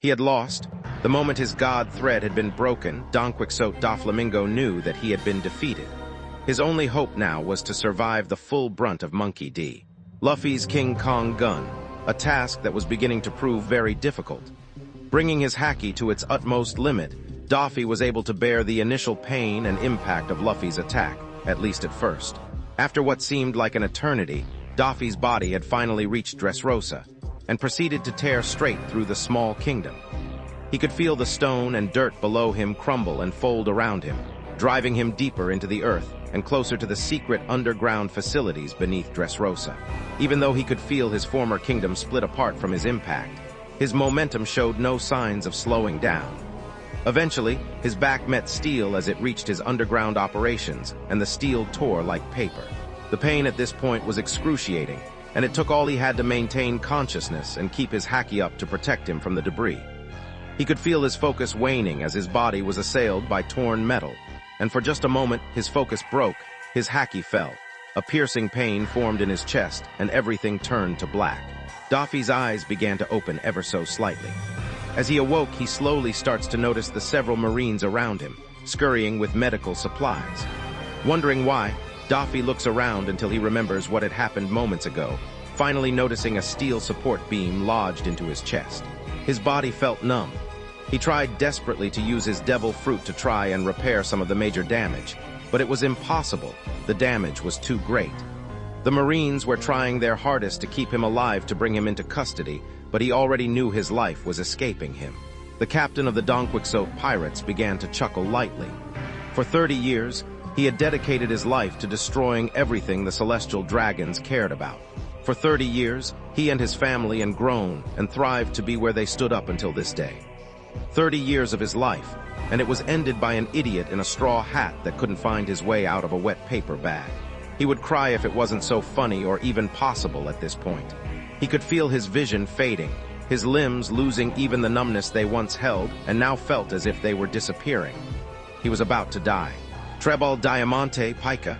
He had lost. The moment his god thread had been broken, Donquixote Doflamingo knew that he had been defeated. His only hope now was to survive the full brunt of Monkey D. Luffy's King Kong gun, a task that was beginning to prove very difficult. Bringing his haki to its utmost limit, Doffy was able to bear the initial pain and impact of Luffy's attack, at least at first. After what seemed like an eternity, Doffy's body had finally reached Dressrosa, and proceeded to tear straight through the small kingdom. He could feel the stone and dirt below him crumble and fold around him, driving him deeper into the earth and closer to the secret underground facilities beneath Dressrosa. Even though he could feel his former kingdom split apart from his impact, his momentum showed no signs of slowing down. Eventually, his back met steel as it reached his underground operations, and the steel tore like paper. The pain at this point was excruciating, and it took all he had to maintain consciousness and keep his haki up to protect him from the debris. He could feel his focus waning as his body was assailed by torn metal, and for just a moment his focus broke, his haki fell. A piercing pain formed in his chest, and everything turned to black. Doffy's eyes began to open ever so slightly. As he awoke, he slowly starts to notice the several Marines around him, scurrying with medical supplies. Wondering why, Doffy looks around until he remembers what had happened moments ago, finally noticing a steel support beam lodged into his chest. His body felt numb. He tried desperately to use his devil fruit to try and repair some of the major damage, but it was impossible. The damage was too great. The Marines were trying their hardest to keep him alive to bring him into custody, but he already knew his life was escaping him. The captain of the Donquixote pirates began to chuckle lightly. For 30 years, he had dedicated his life to destroying everything the celestial dragons cared about. For 30 years, he and his family had grown and thrived to be where they stood up until this day. 30 years of his life, and it was ended by an idiot in a straw hat that couldn't find his way out of a wet paper bag. He would cry if it wasn't so funny or even possible at this point. He could feel his vision fading, his limbs losing even the numbness they once held and now felt as if they were disappearing. He was about to die. Trebal Diamante Pica.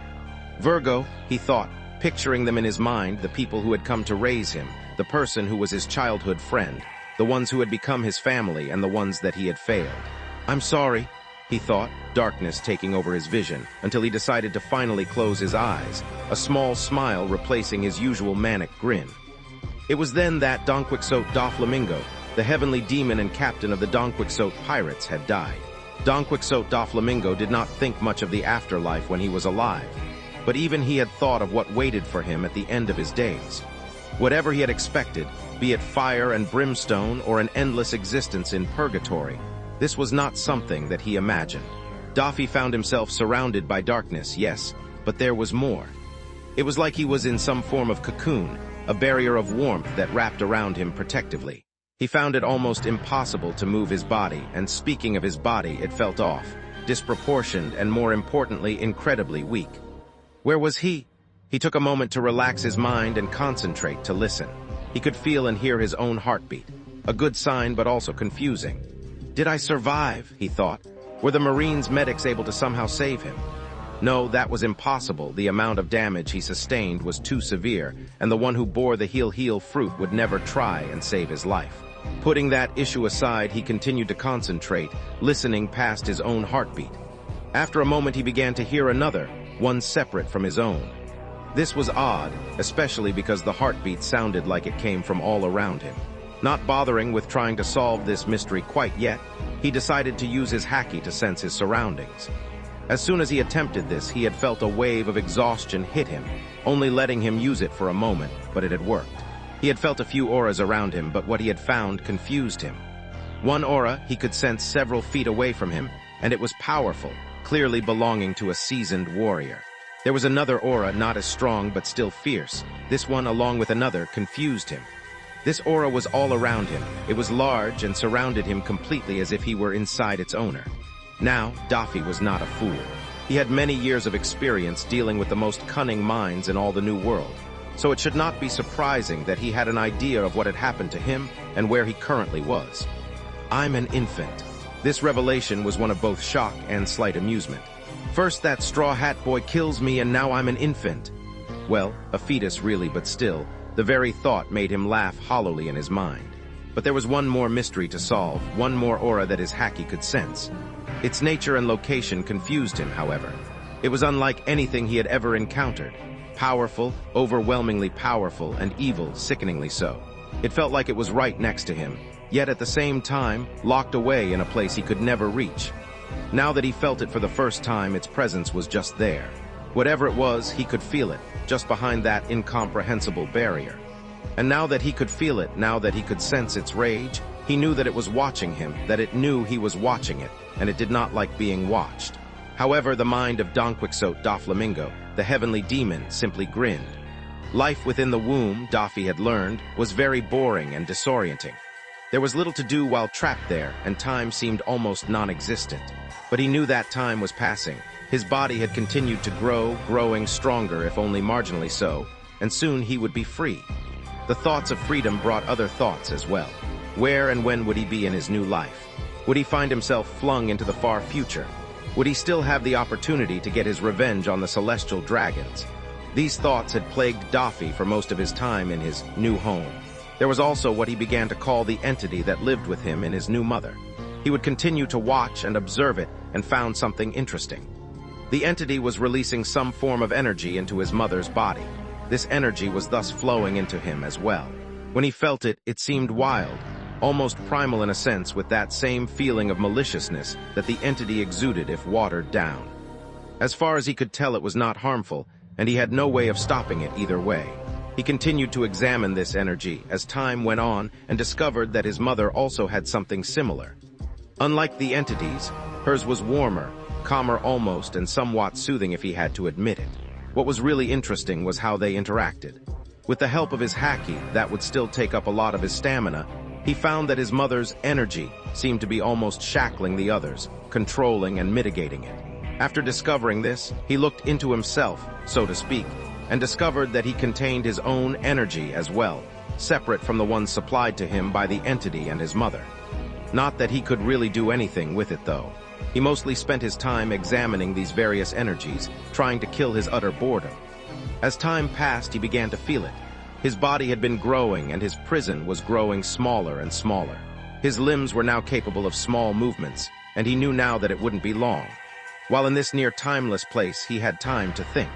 Virgo, he thought, picturing them in his mind, the people who had come to raise him, the person who was his childhood friend, the ones who had become his family and the ones that he had failed. I'm sorry, he thought, darkness taking over his vision, until he decided to finally close his eyes, a small smile replacing his usual manic grin. It was then that Donquixote Doflamingo, the heavenly demon and captain of the Donquixote pirates, had died. Donquixote Doflamingo did not think much of the afterlife when he was alive, but even he had thought of what waited for him at the end of his days. Whatever he had expected, be it fire and brimstone or an endless existence in purgatory, this was not something that he imagined. Doffy found himself surrounded by darkness, yes, but there was more. It was like he was in some form of cocoon, a barrier of warmth that wrapped around him protectively. He found it almost impossible to move his body, and speaking of his body, it felt off, disproportioned, and more importantly, incredibly weak. Where was he? He took a moment to relax his mind and concentrate to listen. He could feel and hear his own heartbeat, a good sign but also confusing. Did I survive, he thought? Were the Marines' medics able to somehow save him? No, that was impossible. The amount of damage he sustained was too severe, and the one who bore the heal fruit would never try and save his life. Putting that issue aside, he continued to concentrate, listening past his own heartbeat. After a moment, he began to hear another, one separate from his own. This was odd, especially because the heartbeat sounded like it came from all around him. Not bothering with trying to solve this mystery quite yet, he decided to use his haki to sense his surroundings. As soon as he attempted this, he had felt a wave of exhaustion hit him, only letting him use it for a moment, but it had worked. He had felt a few auras around him, but what he had found confused him. One aura he could sense several feet away from him, and it was powerful, clearly belonging to a seasoned warrior. There was another aura not as strong but still fierce. This one, along with another, confused him. This aura was all around him. It was large and surrounded him completely as if he were inside its owner. Now, Doffy was not a fool. He had many years of experience dealing with the most cunning minds in all the New World, so it should not be surprising that he had an idea of what had happened to him and where he currently was. I'm an infant. This revelation was one of both shock and slight amusement. First that straw hat boy kills me and now I'm an infant. Well, a fetus really, but still, the very thought made him laugh hollowly in his mind. But there was one more mystery to solve, one more aura that his haki could sense. Its nature and location confused him, however. It was unlike anything he had ever encountered. Powerful, overwhelmingly powerful, and evil, sickeningly so. It felt like it was right next to him, yet at the same time, locked away in a place he could never reach. Now that he felt it for the first time, its presence was just there. Whatever it was, he could feel it, just behind that incomprehensible barrier. And now that he could feel it, now that he could sense its rage, he knew that it was watching him, that it knew he was watching it, and it did not like being watched. However, the mind of Donquixote Doflamingo, the heavenly demon, simply grinned. Life within the womb, Daffy had learned, was very boring and disorienting. There was little to do while trapped there, and time seemed almost non-existent. But he knew that time was passing. His body had continued to grow, growing stronger if only marginally so, and soon he would be free. The thoughts of freedom brought other thoughts as well. Where and when would he be in his new life? Would he find himself flung into the far future? Would he still have the opportunity to get his revenge on the celestial dragons? These thoughts had plagued Daffy for most of his time in his new home. There was also what he began to call the entity that lived with him in his new mother. He would continue to watch and observe it and found something interesting. The entity was releasing some form of energy into his mother's body. This energy was thus flowing into him as well. When he felt it, it seemed wild, almost primal in a sense, with that same feeling of maliciousness that the entity exuded if watered down. As far as he could tell, it was not harmful, and he had no way of stopping it either way. He continued to examine this energy as time went on and discovered that his mother also had something similar. Unlike the entities, hers was warmer, calmer almost, and somewhat soothing if he had to admit it. What was really interesting was how they interacted. With the help of his haki, that would still take up a lot of his stamina, he found that his mother's energy seemed to be almost shackling the others, controlling and mitigating it. After discovering this, he looked into himself, so to speak, and discovered that he contained his own energy as well, separate from the one supplied to him by the entity and his mother. Not that he could really do anything with it, though. He mostly spent his time examining these various energies, trying to kill his utter boredom. As time passed, he began to feel it. His body had been growing, and his prison was growing smaller and smaller. His limbs were now capable of small movements, and he knew now that it wouldn't be long. While in this near-timeless place, he had time to think.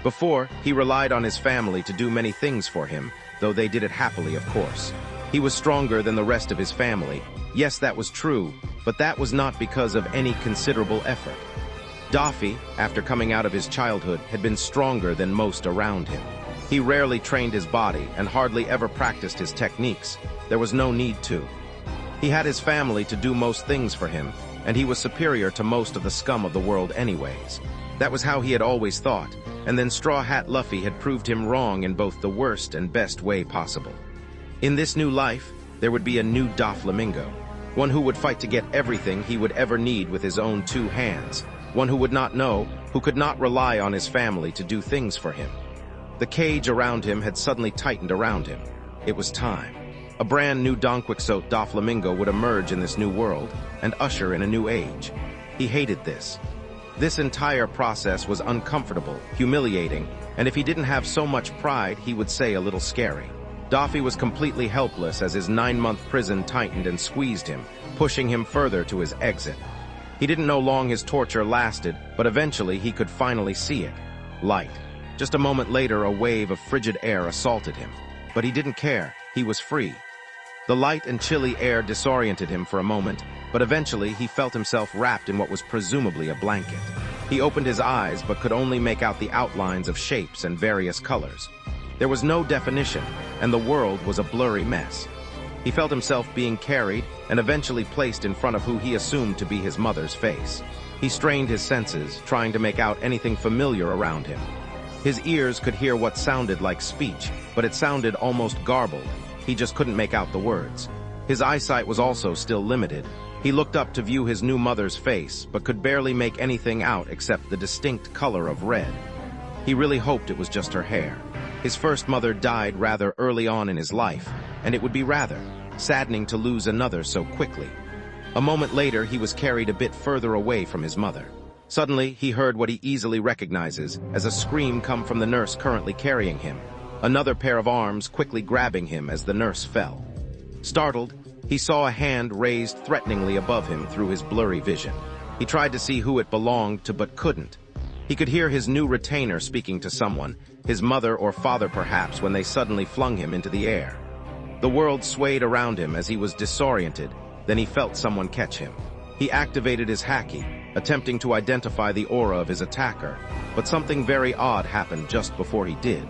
Before, he relied on his family to do many things for him, though they did it happily, of course. He was stronger than the rest of his family. Yes, that was true, but that was not because of any considerable effort. Daffy, after coming out of his childhood, had been stronger than most around him. He rarely trained his body and hardly ever practiced his techniques. There was no need to. He had his family to do most things for him, and he was superior to most of the scum of the world anyways. That was how he had always thought, and then Straw Hat Luffy had proved him wrong in both the worst and best way possible. In this new life, there would be a new Doflamingo, one who would fight to get everything he would ever need with his own two hands, one who would not know, who could not rely on his family to do things for him. The cage around him had suddenly tightened around him. It was time. A brand new Donquixote Doflamingo would emerge in this new world and usher in a new age. He hated this. This entire process was uncomfortable, humiliating, and if he didn't have so much pride, he would say a little scary. Daffy was completely helpless as his 9-month prison tightened and squeezed him, pushing him further to his exit. He didn't know how long his torture lasted, but eventually he could finally see it. Light. Just a moment later, a wave of frigid air assaulted him. But he didn't care. He was free. The light and chilly air disoriented him for a moment, but eventually he felt himself wrapped in what was presumably a blanket. He opened his eyes but could only make out the outlines of shapes and various colors. There was no definition, and the world was a blurry mess. He felt himself being carried and eventually placed in front of who he assumed to be his mother's face. He strained his senses, trying to make out anything familiar around him. His ears could hear what sounded like speech, but it sounded almost garbled. He just couldn't make out the words. His eyesight was also still limited. He looked up to view his new mother's face, but could barely make anything out except the distinct color of red. He really hoped it was just her hair. His first mother died rather early on in his life, and it would be rather saddening to lose another so quickly. A moment later, he was carried a bit further away from his mother. Suddenly, he heard what he easily recognizes as a scream come from the nurse currently carrying him, another pair of arms quickly grabbing him as the nurse fell. Startled, he saw a hand raised threateningly above him through his blurry vision. He tried to see who it belonged to but couldn't. He could hear his new retainer speaking to someone, his mother or father perhaps, when they suddenly flung him into the air. The world swayed around him as he was disoriented, then he felt someone catch him. He activated his haki, attempting to identify the aura of his attacker, but something very odd happened just before he did.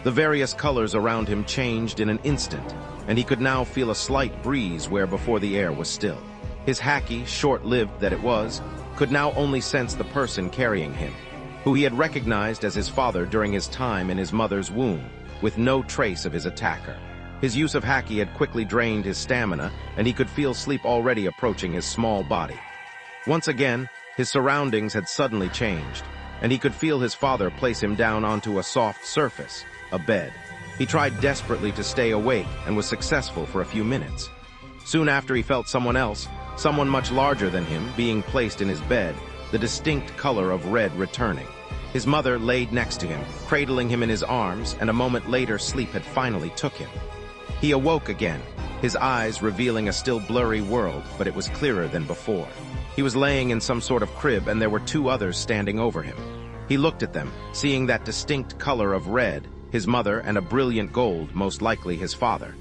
The various colors around him changed in an instant, and he could now feel a slight breeze where before the air was still. His haki, short-lived that it was, could now only sense the person carrying him, who he had recognized as his father during his time in his mother's womb, with no trace of his attacker. His use of haki had quickly drained his stamina, and he could feel sleep already approaching his small body. Once again, his surroundings had suddenly changed, and he could feel his father place him down onto a soft surface, a bed. He tried desperately to stay awake and was successful for a few minutes. Soon after, he felt someone else, someone much larger than him, being placed in his bed, the distinct color of red returning. His mother laid next to him, cradling him in his arms, and a moment later sleep had finally took him. He awoke again, his eyes revealing a still blurry world, but it was clearer than before. He was laying in some sort of crib, and there were two others standing over him. He looked at them, seeing that distinct color of red, his mother, and a brilliant gold, most likely his father.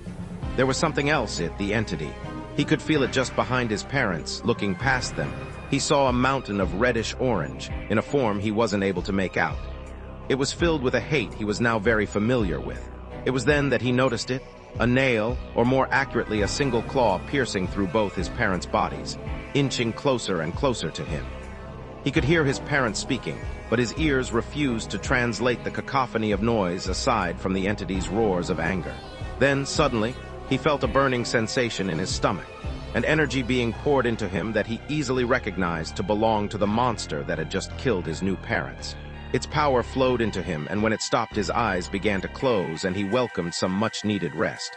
There was something else, the entity. He could feel it just behind his parents. Looking past them, he saw a mountain of reddish-orange, in a form he wasn't able to make out. It was filled with a hate he was now very familiar with. It was then that he noticed it, a nail, or more accurately a single claw piercing through both his parents' bodies, inching closer and closer to him. He could hear his parents speaking, but his ears refused to translate the cacophony of noise aside from the entity's roars of anger. Then, suddenly, he felt a burning sensation in his stomach, an energy being poured into him that he easily recognized to belong to the monster that had just killed his new parents. Its power flowed into him, and when it stopped, his eyes began to close, and he welcomed some much-needed rest.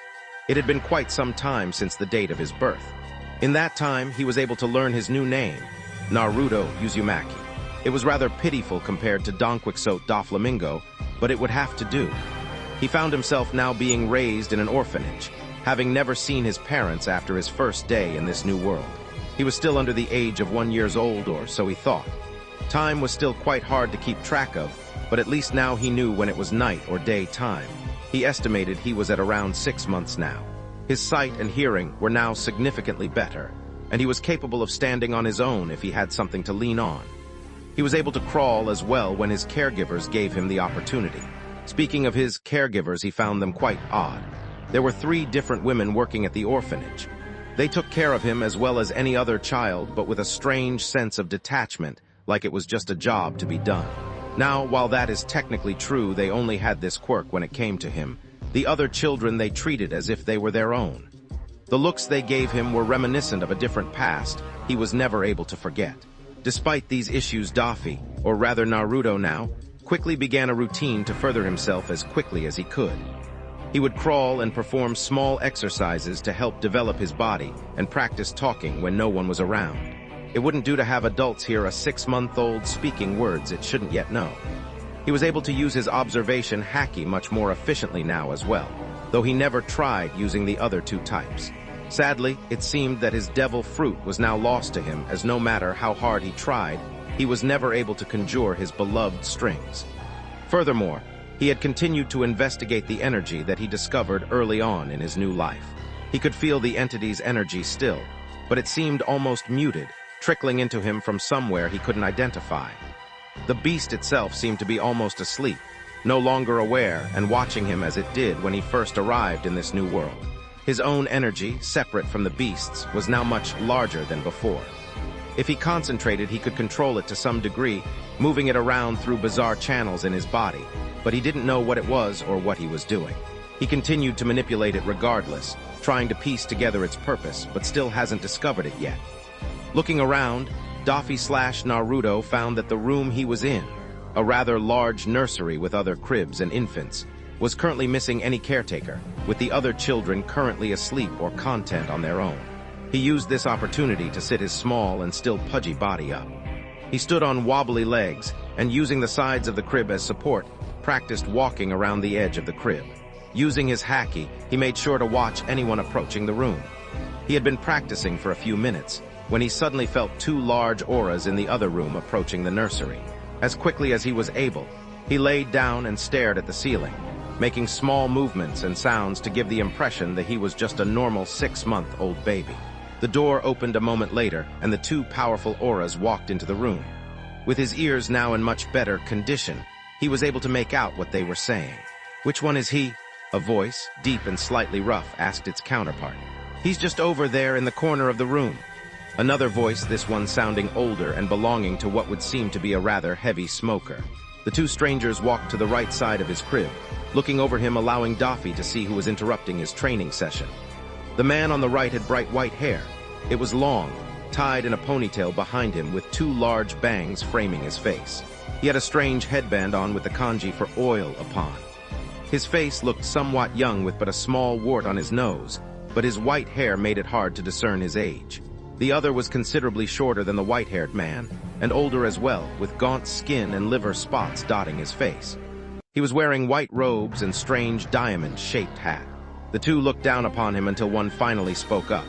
It had been quite some time since the date of his birth. In that time, he was able to learn his new name, Naruto Uzumaki. It was rather pitiful compared to Donquixote Doflamingo, but it would have to do. He found himself now being raised in an orphanage, having never seen his parents after his first day in this new world. He was still under the age of 1 year old, or so he thought. Time was still quite hard to keep track of, but at least now he knew when it was night or day time. He estimated he was at around 6 months now. His sight and hearing were now significantly better, and he was capable of standing on his own if he had something to lean on. He was able to crawl as well when his caregivers gave him the opportunity. Speaking of his caregivers, he found them quite odd. There were 3 different women working at the orphanage. They took care of him as well as any other child, but with a strange sense of detachment, like it was just a job to be done. Now, while that is technically true, they only had this quirk when it came to him. The other children they treated as if they were their own. The looks they gave him were reminiscent of a different past he was never able to forget. Despite these issues, Daffy, or rather Naruto now, quickly began a routine to further himself as quickly as he could. He would crawl and perform small exercises to help develop his body and practice talking when no one was around. It wouldn't do to have adults hear a 6-month-old speaking words it shouldn't yet know. He was able to use his observation haki much more efficiently now as well, though he never tried using the other 2 types. Sadly, it seemed that his devil fruit was now lost to him, as no matter how hard he tried, he was never able to conjure his beloved strings. Furthermore, he had continued to investigate the energy that he discovered early on in his new life. He could feel the entity's energy still, but it seemed almost muted, trickling into him from somewhere he couldn't identify. The beast itself seemed to be almost asleep, no longer aware and watching him as it did when he first arrived in this new world. His own energy, separate from the beast's, was now much larger than before. If he concentrated, he could control it to some degree, moving it around through bizarre channels in his body, but he didn't know what it was or what he was doing. He continued to manipulate it regardless, trying to piece together its purpose, but still hasn't discovered it yet. Looking around, Daffy/Naruto found that the room he was in, a rather large nursery with other cribs and infants, was currently missing any caretaker, with the other children currently asleep or content on their own. He used this opportunity to sit his small and still pudgy body up. He stood on wobbly legs and, using the sides of the crib as support, practiced walking around the edge of the crib. Using his haki, he made sure to watch anyone approaching the room. He had been practicing for a few minutes when he suddenly felt two large auras in the other room approaching the nursery. As quickly as he was able, he laid down and stared at the ceiling, making small movements and sounds to give the impression that he was just a normal 6-month-old baby. The door opened a moment later, and the two powerful auras walked into the room. With his ears now in much better condition, he was able to make out what they were saying. "Which one is he?" A voice, deep and slightly rough, asked its counterpart. "He's just over there in the corner of the room." Another voice, this one sounding older and belonging to what would seem to be a rather heavy smoker. The two strangers walked to the right side of his crib, looking over him, allowing Daffy to see who was interrupting his training session. The man on the right had bright white hair. It was long, tied in a ponytail behind him with two large bangs framing his face. He had a strange headband on with the kanji for oil upon. His face looked somewhat young with but a small wart on his nose, but his white hair made it hard to discern his age. The other was considerably shorter than the white-haired man, and older as well, with gaunt skin and liver spots dotting his face. He was wearing white robes and strange diamond-shaped hat. The two looked down upon him until one finally spoke up.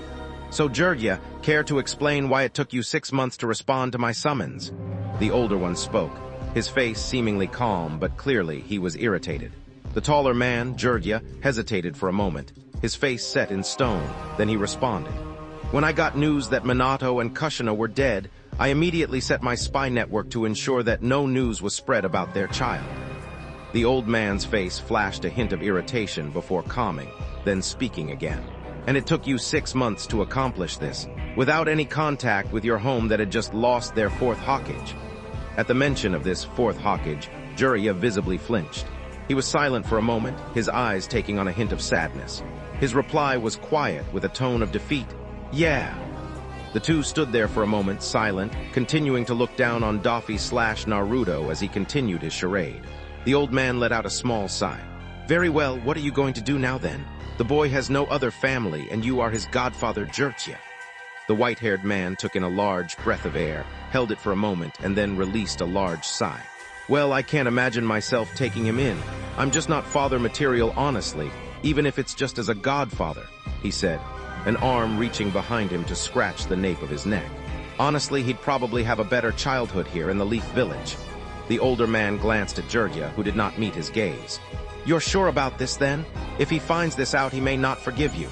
"So, Jirya, care to explain why it took you 6 months to respond to my summons?" The older one spoke, his face seemingly calm, but clearly he was irritated. The taller man, Jirya, hesitated for a moment, his face set in stone. Then he responded. "When I got news that Minato and Kushina were dead, I immediately set my spy network to ensure that no news was spread about their child." The old man's face flashed a hint of irritation before calming, then speaking again. "And it took you 6 months to accomplish this, without any contact with your home that had just lost their 4th Hokage." At the mention of this 4th Hokage, Jirya visibly flinched. He was silent for a moment, his eyes taking on a hint of sadness. His reply was quiet with a tone of defeat. "Yeah." The two stood there for a moment, silent, continuing to look down on Daffy/Naruto as he continued his charade. The old man let out a small sigh. "Very well, what are you going to do now then? The boy has no other family, and you are his godfather, Jirya." The white-haired man took in a large breath of air, held it for a moment, and then released a large sigh. "Well, I can't imagine myself taking him in. I'm just not father material, honestly, even if it's just as a godfather," he said, an arm reaching behind him to scratch the nape of his neck. "Honestly, he'd probably have a better childhood here in the Leaf Village." The older man glanced at Jirya, who did not meet his gaze. "You're sure about this, then? If he finds this out, he may not forgive you."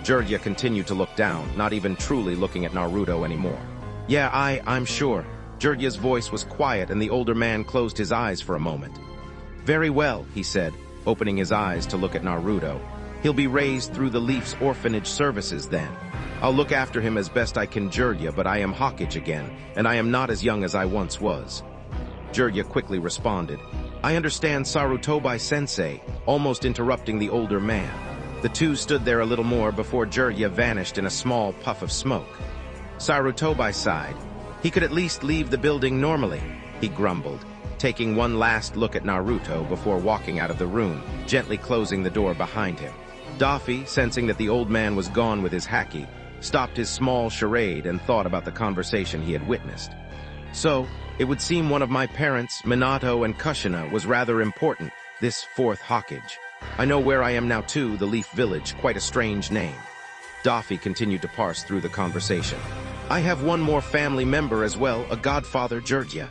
Jirya continued to look down, not even truly looking at Naruto anymore. "Yeah, I'm sure." Jirya's voice was quiet, and the older man closed his eyes for a moment. "Very well," he said, opening his eyes to look at Naruto. "He'll be raised through the Leaf's orphanage services then. I'll look after him as best I can, Jirya, but I am Hokage again, and I am not as young as I once was." Jirya quickly responded. "I understand, Sarutobi-sensei," almost interrupting the older man. The two stood there a little more before Jirya vanished in a small puff of smoke. Sarutobi sighed. He could at least leave the building normally, he grumbled, taking one last look at Naruto before walking out of the room, gently closing the door behind him. Daffy, sensing that the old man was gone with his haki, stopped his small charade and thought about the conversation he had witnessed. "So, it would seem one of my parents, Minato and Kushina, was rather important, this 4th Hokage. I know where I am now too, the Leaf Village, quite a strange name." Daffy continued to parse through the conversation. "I have one more family member as well, a godfather, Jirya."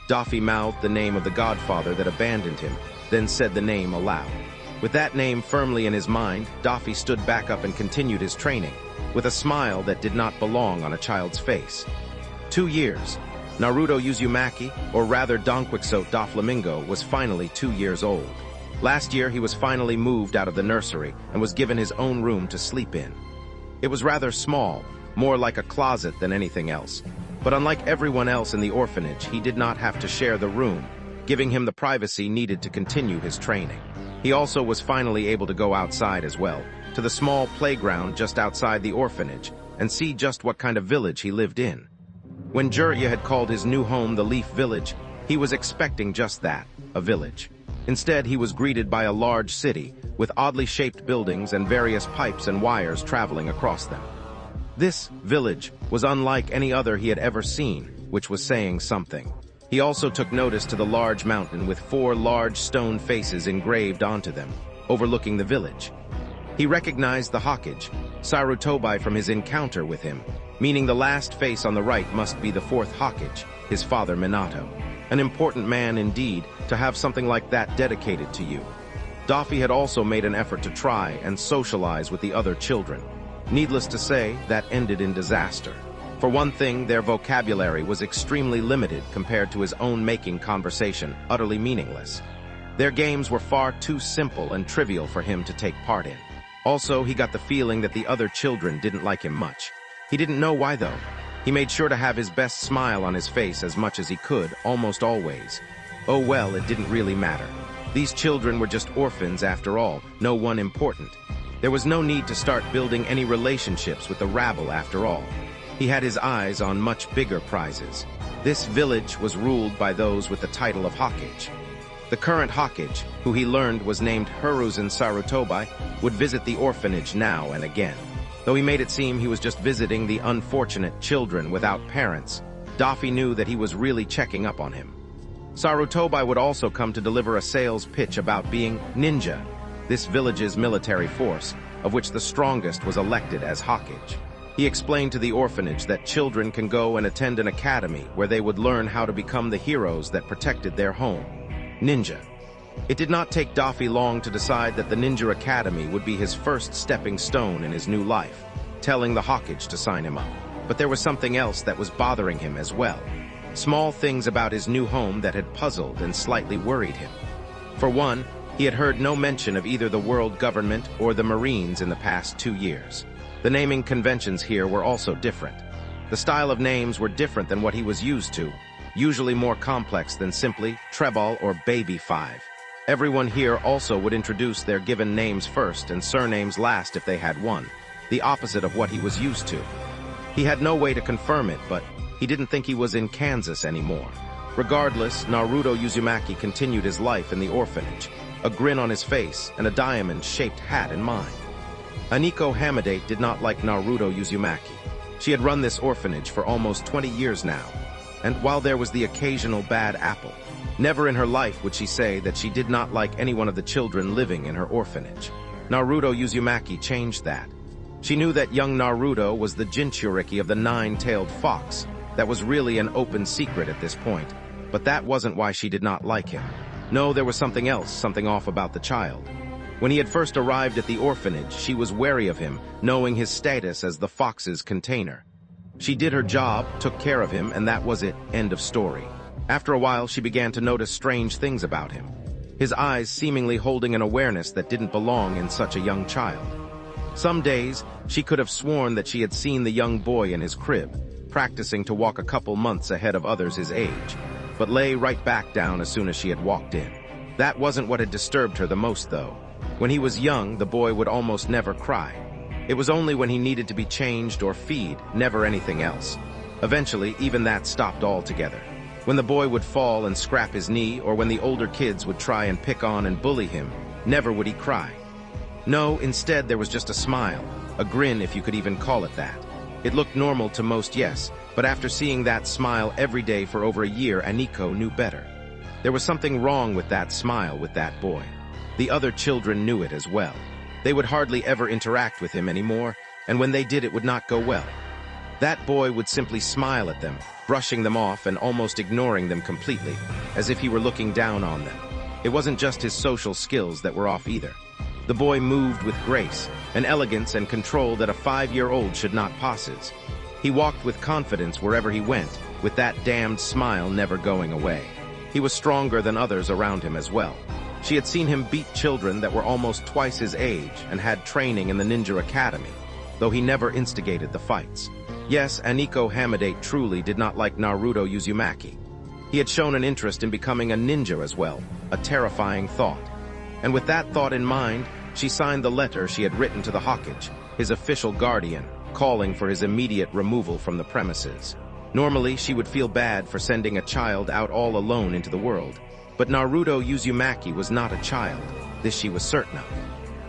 Daffy mouthed the name of the godfather that abandoned him, then said the name aloud. With that name firmly in his mind, Daffy stood back up and continued his training, with a smile that did not belong on a child's face. 2 years. Naruto Uzumaki, or rather Donquixote Doflamingo, was finally 2 years old. Last year he was finally moved out of the nursery and was given his own room to sleep in. It was rather small, more like a closet than anything else. But unlike everyone else in the orphanage, he did not have to share the room, giving him the privacy needed to continue his training. He also was finally able to go outside as well, to the small playground just outside the orphanage, and see just what kind of village he lived in. When Jirya had called his new home the Leaf Village, he was expecting just that, a village. Instead, he was greeted by a large city, with oddly shaped buildings and various pipes and wires traveling across them. This village was unlike any other he had ever seen, which was saying something. He also took notice to the large mountain with 4 large stone faces engraved onto them. overlooking the village. He recognized the Hokage, Sarutobi, from his encounter with him, meaning the last face on the right must be the fourth Hokage, his father Minato. An important man indeed to have something like that dedicated to you. Daffy had also made an effort to try and socialize with the other children. Needless to say, that ended in disaster. For one thing, their vocabulary was extremely limited compared to his own making conversation utterly meaningless. Their games were far too simple and trivial for him to take part in. Also, he got the feeling that the other children didn't like him much. He didn't know why though. He made sure to have his best smile on his face as much as he could, almost always. Oh well, it didn't really matter. These children were just orphans after all, no one important. There was no need to start building any relationships with the rabble after all. He had his eyes on much bigger prizes. This village was ruled by those with the title of Hokage. The current Hokage, who he learned was named Hiruzen Sarutobi, would visit the orphanage now and again. Though he made it seem he was just visiting the unfortunate children without parents, Daffy knew that he was really checking up on him. Sarutobi would also come to deliver a sales pitch about being ninja, this village's military force, of which the strongest was elected as Hokage. He explained to the orphanage that children can go and attend an academy where they would learn how to become the heroes that protected their home. Ninja. It did not take Daffy long to decide that the Ninja Academy would be his first stepping stone in his new life, telling the Hokage to sign him up. But there was something else that was bothering him as well. Small things about his new home that had puzzled and slightly worried him. For one, he had heard no mention of either the world government or the Marines in the past 2 years. The naming conventions here were also different. The style of names were different than what he was used to, usually more complex than simply Treball or Baby 5. Everyone here also would introduce their given names first and surnames last if they had one, the opposite of what he was used to. He had no way to confirm it, but he didn't think he was in Kansas anymore. Regardless, Naruto Uzumaki continued his life in the orphanage, a grin on his face and a diamond-shaped hat in mind. Aniko Hamadate did not like Naruto Uzumaki. She had run this orphanage for almost 20 years now, and while there was the occasional bad apple, never in her life would she say that she did not like any one of the children living in her orphanage. Naruto Uzumaki changed that. She knew that young Naruto was the Jinchuriki of the nine-tailed fox. That was really an open secret at this point, but that wasn't why she did not like him. No, there was something else, something off about the child. When he had first arrived at the orphanage, she was wary of him, knowing his status as the fox's container. She did her job, took care of him, and that was it, end of story. After a while, she began to notice strange things about him. His eyes seemingly holding an awareness that didn't belong in such a young child. Some days, she could have sworn that she had seen the young boy in his crib, practicing to walk a couple months ahead of others his age, but lay right back down as soon as she had walked in. That wasn't what had disturbed her the most, though. When he was young, the boy would almost never cry. It was only when he needed to be changed or feed, never anything else. Eventually, even that stopped altogether. When the boy would fall and scrap his knee, or when the older kids would try and pick on and bully him, never would he cry. No, instead there was just a smile, a grin if you could even call it that. It looked normal to most, yes, but after seeing that smile every day for over a year, Aniko knew better. There was something wrong with that smile with that boy. The other children knew it as well. They would hardly ever interact with him anymore, and when they did it would not go well. That boy would simply smile at them, brushing them off and almost ignoring them completely, as if he were looking down on them. It wasn't just his social skills that were off either. The boy moved with grace, an elegance and control that a 5-year-old should not possess. He walked with confidence wherever he went, with that damned smile never going away. He was stronger than others around him as well. She had seen him beat children that were almost twice his age and had training in the Ninja Academy, though he never instigated the fights. Yes, Aniko Hamadate truly did not like Naruto Uzumaki. He had shown an interest in becoming a ninja as well, a terrifying thought. And with that thought in mind, she signed the letter she had written to the Hokage, his official guardian, calling for his immediate removal from the premises. Normally, she would feel bad for sending a child out all alone into the world, but Naruto Uzumaki was not a child, this she was certain of.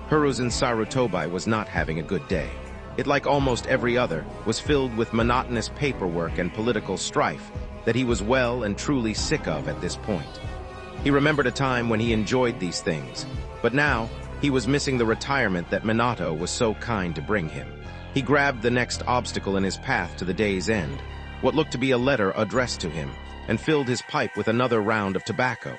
Hiruzen Sarutobi was not having a good day. It, like almost every other, was filled with monotonous paperwork and political strife that he was well and truly sick of at this point. He remembered a time when he enjoyed these things, but now, He was missing the retirement that Minato was so kind to bring him. He grabbed the next obstacle in his path to the day's end, what looked to be a letter addressed to him, and filled his pipe with another round of tobacco.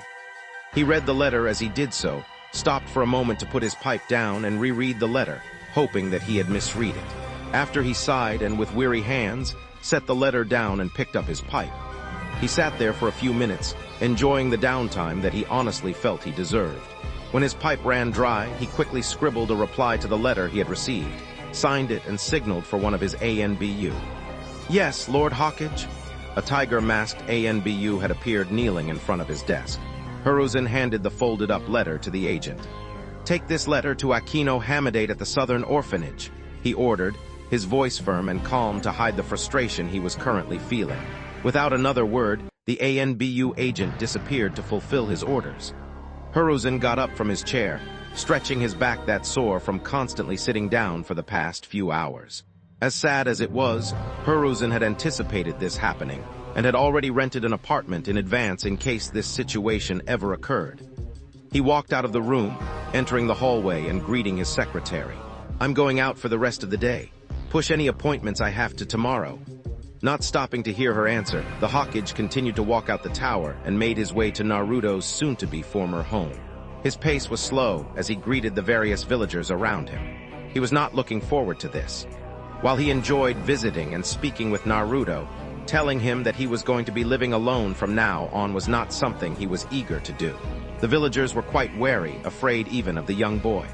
He read the letter as he did so, stopped for a moment to put his pipe down and reread the letter, hoping that he had misread it. After he sighed and with weary hands, set the letter down and picked up his pipe. He sat there for a few minutes, enjoying the downtime that he honestly felt he deserved. When his pipe ran dry, he quickly scribbled a reply to the letter he had received, signed it and signaled for one of his ANBU. "Yes, Lord Hawkage." A tiger-masked ANBU had appeared kneeling in front of his desk. Hiruzen handed the folded-up letter to the agent. "Take this letter to Akino Hamadate at the Southern Orphanage," he ordered, his voice firm and calm to hide the frustration he was currently feeling. Without another word, the ANBU agent disappeared to fulfill his orders. Hiruzen got up from his chair, stretching his back that sore from constantly sitting down for the past few hours. As sad as it was, Hiruzen had anticipated this happening and had already rented an apartment in advance in case this situation ever occurred. He walked out of the room, entering the hallway and greeting his secretary. "I'm going out for the rest of the day. Push any appointments I have to tomorrow." Not stopping to hear her answer, the Hawkage continued to walk out the tower and made his way to Naruto's soon-to-be former home. His pace was slow as he greeted the various villagers around him. He was not looking forward to this. While he enjoyed visiting and speaking with Naruto, telling him that he was going to be living alone from now on was not something he was eager to do. The villagers were quite wary, afraid even of the young boy.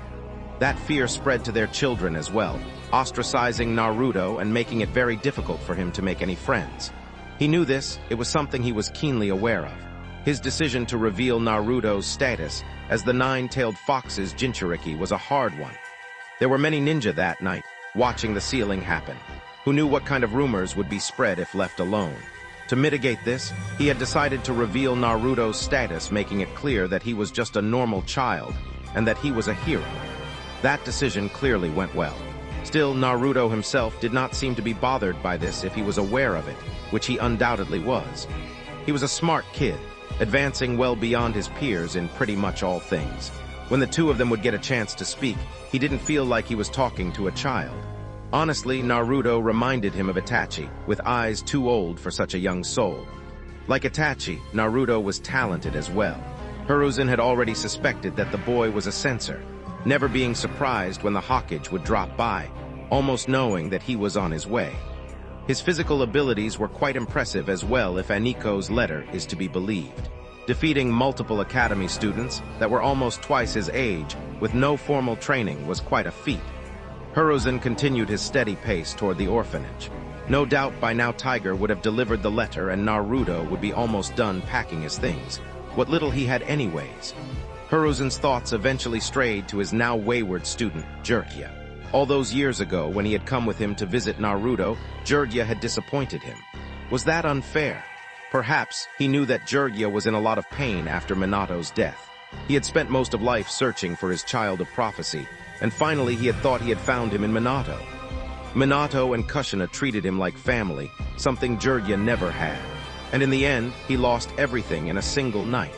That fear spread to their children as well, ostracizing Naruto and making it very difficult for him to make any friends. He knew this, it was something he was keenly aware of. His decision to reveal Naruto's status as the nine-tailed fox's Jinchuriki was a hard one. There were many ninja that night, watching the sealing happen, who knew what kind of rumors would be spread if left alone. To mitigate this, he had decided to reveal Naruto's status, making it clear that he was just a normal child and that he was a hero. That decision clearly went well. Still, Naruto himself did not seem to be bothered by this if he was aware of it, which he undoubtedly was. He was a smart kid, advancing well beyond his peers in pretty much all things. When the two of them would get a chance to speak, he didn't feel like he was talking to a child. Honestly, Naruto reminded him of Itachi, with eyes too old for such a young soul. Like Itachi, Naruto was talented as well. Hiruzen had already suspected that the boy was a censor, never being surprised when the Hawkage would drop by, almost knowing that he was on his way. His physical abilities were quite impressive as well if Aniko's letter is to be believed. Defeating multiple academy students that were almost twice his age with no formal training was quite a feat. Hiruzen continued his steady pace toward the orphanage. No doubt by now Tiger would have delivered the letter and Naruto would be almost done packing his things, what little he had anyways. Hiruzen's thoughts eventually strayed to his now wayward student, Jiraiya. All those years ago when he had come with him to visit Naruto, Jiraiya had disappointed him. Was that unfair? Perhaps he knew that Jiraiya was in a lot of pain after Minato's death. He had spent most of life searching for his child of prophecy, and finally he had thought he had found him in Minato. Minato and Kushina treated him like family, something Jiraiya never had. And in the end, he lost everything in a single night.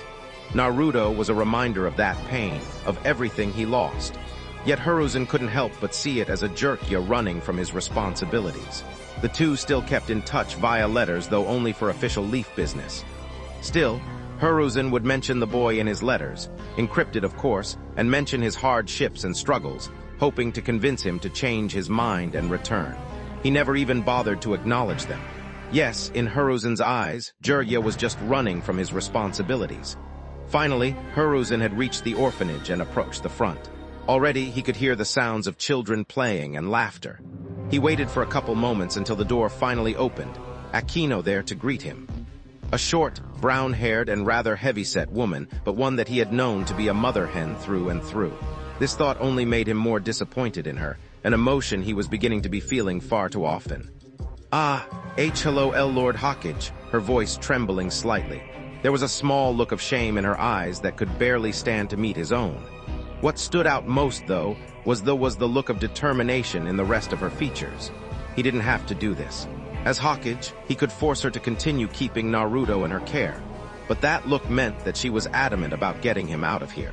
Naruto was a reminder of that pain, of everything he lost. Yet Hiruzen couldn't help but see it as a Jiraiya running from his responsibilities. The two still kept in touch via letters, though only for official leaf business. Still, Hiruzen would mention the boy in his letters, encrypted of course, and mention his hardships and struggles, hoping to convince him to change his mind and return. He never even bothered to acknowledge them. Yes, in Hiruzen's eyes, Jiraiya was just running from his responsibilities. Finally, Hiruzen had reached the orphanage and approached the front. Already, he could hear the sounds of children playing and laughter. He waited for a couple moments until the door finally opened, Akino there to greet him. A short, brown-haired and rather heavy-set woman, but one that he had known to be a mother hen through and through. This thought only made him more disappointed in her, an emotion he was beginning to be feeling far too often. "Ah, hello, Lord Hawkage," her voice trembling slightly. There was a small look of shame in her eyes that could barely stand to meet his own. What stood out most, though, was the look of determination in the rest of her features. He didn't have to do this. As Hawkage, he could force her to continue keeping Naruto in her care, but that look meant that she was adamant about getting him out of here.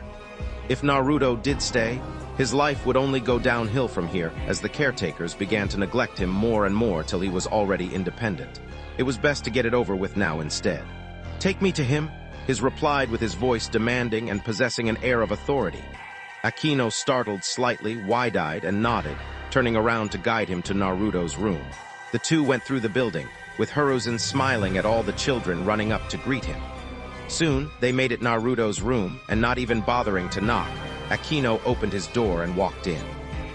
If Naruto did stay, his life would only go downhill from here as the caretakers began to neglect him more and more till he was already independent. It was best to get it over with now instead. "Take me to him," he replied with his voice demanding and possessing an air of authority. Akino startled slightly, wide-eyed, and nodded, turning around to guide him to Naruto's room. The two went through the building, with Hiruzen smiling at all the children running up to greet him. Soon, they made it Naruto's room, and not even bothering to knock, Akino opened his door and walked in.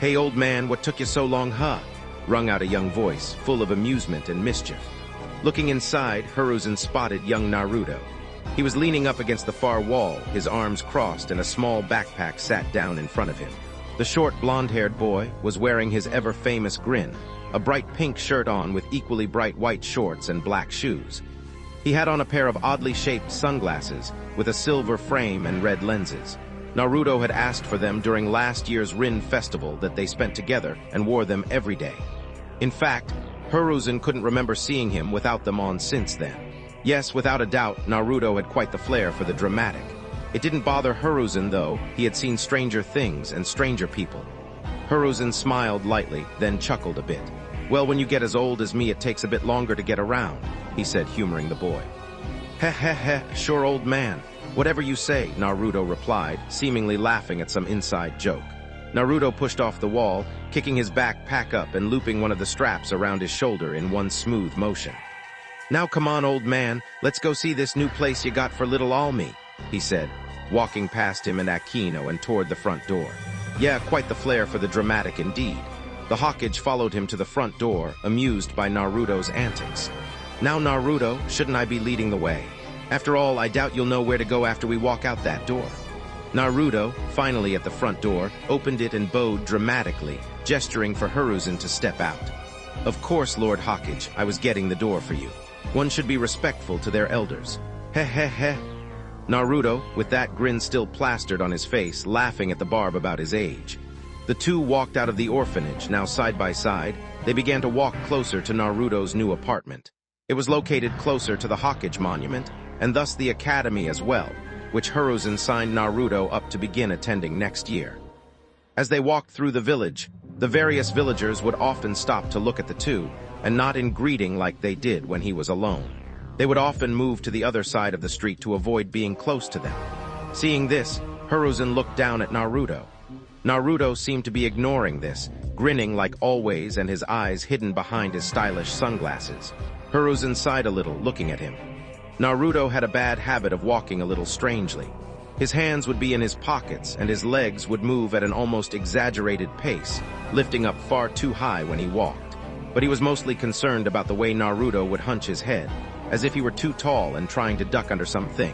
"Hey, old man, what took you so long, huh?" rung out a young voice, full of amusement and mischief. Looking inside, Hiruzen spotted young Naruto. He was leaning up against the far wall, his arms crossed, and a small backpack sat down in front of him. The short, blonde-haired boy was wearing his ever-famous grin, a bright pink shirt on with equally bright white shorts and black shoes. He had on a pair of oddly shaped sunglasses with a silver frame and red lenses. Naruto had asked for them during last year's Rin festival that they spent together and wore them every day. In fact, Hiruzen couldn't remember seeing him without them on since then. Yes, without a doubt, Naruto had quite the flair for the dramatic. It didn't bother Hiruzen, though. He had seen stranger things and stranger people. Hiruzen smiled lightly, then chuckled a bit. "Well, when you get as old as me, it takes a bit longer to get around," he said, humoring the boy. "Heh heh heh, sure, old man. Whatever you say," Naruto replied, seemingly laughing at some inside joke. Naruto pushed off the wall, kicking his backpack up and looping one of the straps around his shoulder in one smooth motion. "Now come on, old man, let's go see this new place you got for little Almi," he said, walking past him and Akino and toward the front door. Yeah, quite the flair for the dramatic indeed. The Hokage followed him to the front door, amused by Naruto's antics. "Now, Naruto, shouldn't I be leading the way? After all, I doubt you'll know where to go after we walk out that door." Naruto, finally at the front door, opened it and bowed dramatically, gesturing for Hiruzen to step out. "Of course, Lord Hokage, I was getting the door for you. One should be respectful to their elders." "Heh heh heh." Naruto, with that grin still plastered on his face, laughing at the barb about his age. The two walked out of the orphanage, now side by side. They began to walk closer to Naruto's new apartment. It was located closer to the Hokage monument, and thus the academy as well, which Hiruzen signed Naruto up to begin attending next year. As they walked through the village, the various villagers would often stop to look at the two, and not in greeting like they did when he was alone. They would often move to the other side of the street to avoid being close to them. Seeing this, Hiruzen looked down at Naruto. Naruto seemed to be ignoring this, grinning like always and his eyes hidden behind his stylish sunglasses. Hiruzen sighed a little, looking at him. Naruto had a bad habit of walking a little strangely. His hands would be in his pockets and his legs would move at an almost exaggerated pace, lifting up far too high when he walked. But he was mostly concerned about the way Naruto would hunch his head, as if he were too tall and trying to duck under something.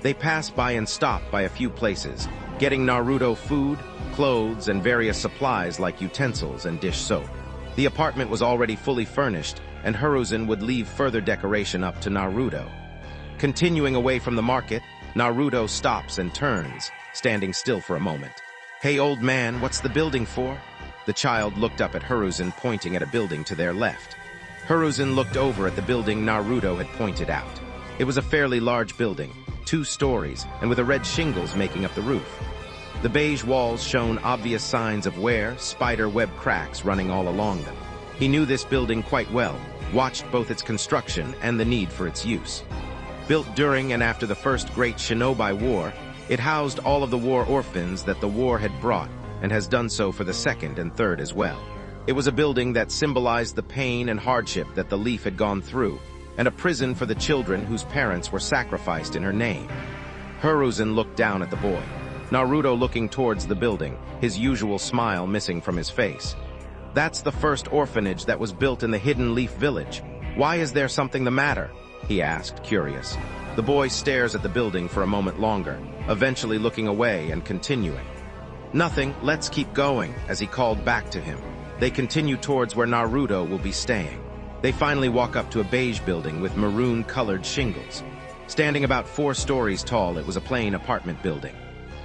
They passed by and stopped by a few places, getting Naruto food, clothes, and various supplies like utensils and dish soap. The apartment was already fully furnished, and Hiruzen would leave further decoration up to Naruto. Continuing away from the market, Naruto stops and turns, standing still for a moment. "Hey, old man, what's the building for?" The child looked up at Hiruzen, pointing at a building to their left. Hiruzen looked over at the building Naruto had pointed out. It was a fairly large building, 2 stories, and with a red shingles making up the roof. The beige walls showed obvious signs of wear, spider web cracks running all along them. He knew this building quite well, watched both its construction and the need for its use. Built during and after the First Great Shinobi War, it housed all of the war orphans that the war had brought, and has done so for the second and third as well. It was a building that symbolized the pain and hardship that the Leaf had gone through, and a prison for the children whose parents were sacrificed in her name. Hiruzen looked down at the boy, Naruto looking towards the building, his usual smile missing from his face. "That's the first orphanage that was built in the Hidden Leaf Village. Why is there something the matter?" he asked, curious. The boy stares at the building for a moment longer, eventually looking away and continuing. "Nothing, let's keep going," as he called back to him. They continue towards where Naruto will be staying. They finally walk up to a beige building with maroon-colored shingles. Standing about 4 stories tall, it was a plain apartment building.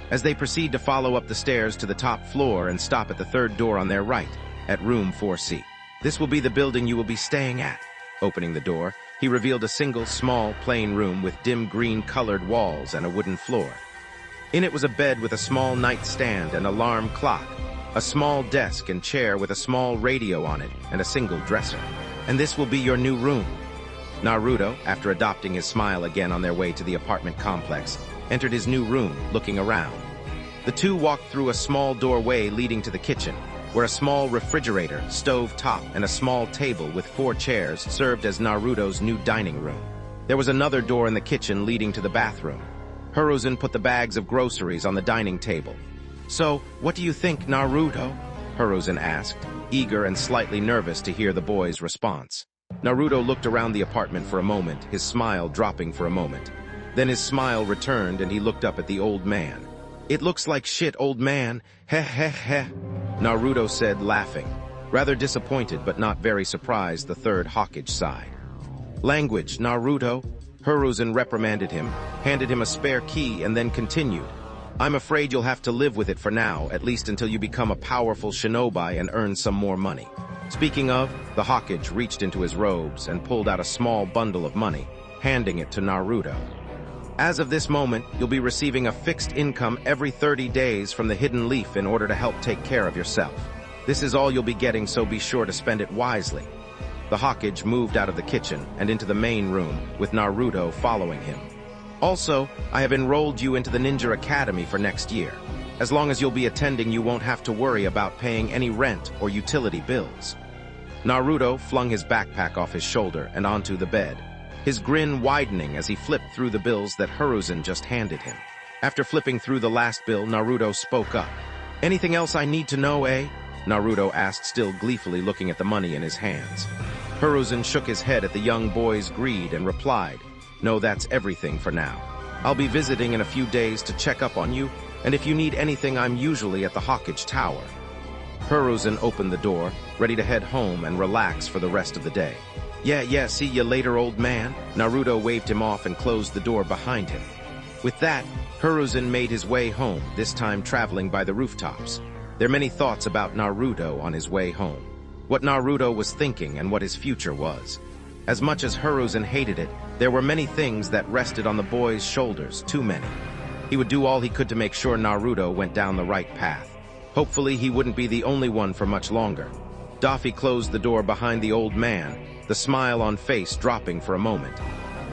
As they proceed to follow up the stairs to the top floor and stop at the 3rd door on their right, at room 4C. "This will be the building you will be staying at." Opening the door, he revealed a single, small, plain room with dim green-colored walls and a wooden floor. In it was a bed with a small nightstand and alarm clock, a small desk and chair with a small radio on it, and a single dresser. And this will be your new room. Naruto, after adopting his smile again on their way to the apartment complex, entered his new room, looking around. The two walked through a small doorway leading to the kitchen, where a small refrigerator, stove top, and a small table with 4 chairs served as Naruto's new dining room. There was another door in the kitchen leading to the bathroom. Hiruzen put the bags of groceries on the dining table. "So, what do you think, Naruto?" Hiruzen asked, eager and slightly nervous to hear the boy's response. Naruto looked around the apartment for a moment, his smile dropping for a moment. Then his smile returned and he looked up at the old man. "It looks like shit, old man. Heh heh heh," Naruto said, laughing. Rather disappointed but not very surprised, the third Hokage sighed. "Language, Naruto." Hiruzen reprimanded him, handed him a spare key, and then continued. "I'm afraid you'll have to live with it for now, at least until you become a powerful shinobi and earn some more money." Speaking of, the Hokage reached into his robes and pulled out a small bundle of money, handing it to Naruto. "As of this moment, you'll be receiving a fixed income every 30 days from the hidden leaf in order to help take care of yourself. This is all you'll be getting, so be sure to spend it wisely." The Hokage moved out of the kitchen and into the main room, with Naruto following him. "Also, I have enrolled you into the Ninja Academy for next year. As long as you'll be attending, you won't have to worry about paying any rent or utility bills." Naruto flung his backpack off his shoulder and onto the bed, his grin widening as he flipped through the bills that Hiruzen just handed him. After flipping through the last bill, Naruto spoke up. "Anything else I need to know, eh?" Naruto asked, still gleefully looking at the money in his hands. Hiruzen shook his head at the young boy's greed and replied, "No, that's everything for now. I'll be visiting in a few days to check up on you, and if you need anything, I'm usually at the Hokage Tower." Hiruzen opened the door, ready to head home and relax for the rest of the day. Yeah, see you later, old man." Naruto waved him off and closed the door behind him. With that, Hiruzen made his way home, this time traveling by the rooftops. There are many thoughts about Naruto on his way home. What Naruto was thinking and what his future was. As much as Hiruzen hated it, there were many things that rested on the boy's shoulders, too many. He would do all he could to make sure Naruto went down the right path. Hopefully he wouldn't be the only one for much longer. Daffy closed the door behind the old man, the smile on face dropping for a moment.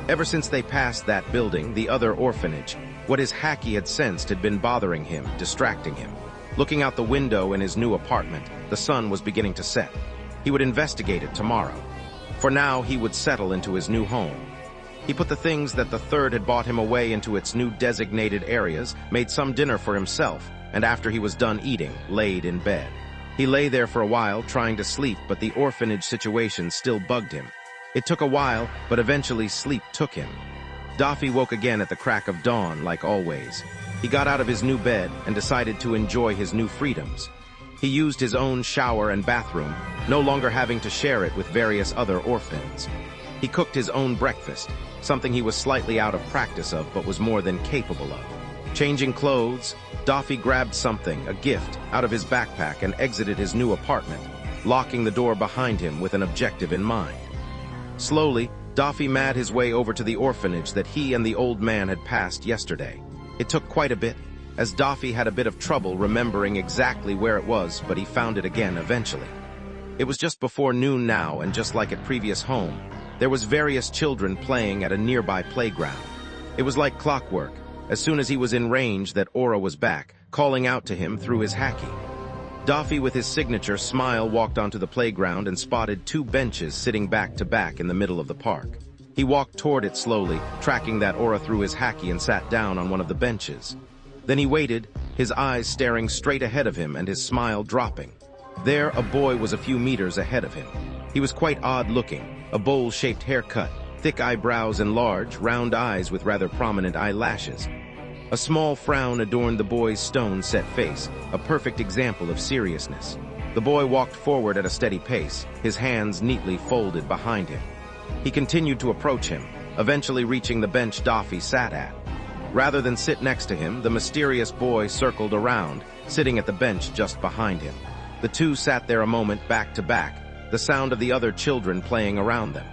Ever since they passed that building, the other orphanage, what his haki had sensed had been bothering him, distracting him. Looking out the window in his new apartment, the sun was beginning to set. He would investigate it tomorrow. For now, he would settle into his new home. He put the things that the third had bought him away into its new designated areas, made some dinner for himself, and after he was done eating, laid in bed. He lay there for a while, trying to sleep, but the orphanage situation still bugged him. It took a while, but eventually sleep took him. Daffy woke again at the crack of dawn, like always. He got out of his new bed and decided to enjoy his new freedoms. He used his own shower and bathroom, no longer having to share it with various other orphans. He cooked his own breakfast, something he was slightly out of practice of but was more than capable of. Changing clothes, Daffy grabbed something, a gift, out of his backpack and exited his new apartment, locking the door behind him with an objective in mind. Slowly, Daffy made his way over to the orphanage that he and the old man had passed yesterday. It took quite a bit, as Daffy had a bit of trouble remembering exactly where it was, but he found it again eventually. It was just before noon now, and just like at previous home, there was various children playing at a nearby playground. It was like clockwork. As soon as he was in range, that aura was back, calling out to him through his haki. Daffy, with his signature smile, walked onto the playground and spotted 2 benches sitting back to back in the middle of the park. He walked toward it slowly, tracking that aura through his haki, and sat down on one of the benches. Then he waited, his eyes staring straight ahead of him and his smile dropping. There, a boy was a few meters ahead of him. He was quite odd-looking, a bowl-shaped haircut, thick eyebrows and large, round eyes with rather prominent eyelashes. A small frown adorned the boy's stone-set face, a perfect example of seriousness. The boy walked forward at a steady pace, his hands neatly folded behind him. He continued to approach him, eventually reaching the bench Daffy sat at. Rather than sit next to him, the mysterious boy circled around, sitting at the bench just behind him. The two sat there a moment back to back, the sound of the other children playing around them.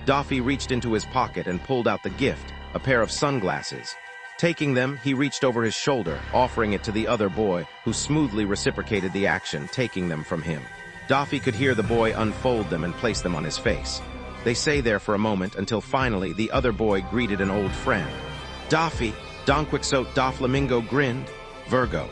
Daffy reached into his pocket and pulled out the gift, a pair of sunglasses. Taking them, he reached over his shoulder, offering it to the other boy, who smoothly reciprocated the action, taking them from him. Daffy could hear the boy unfold them and place them on his face. They sat there for a moment until finally the other boy greeted an old friend. "Daffy," Donquixote Doflamingo grinned. "Virgo,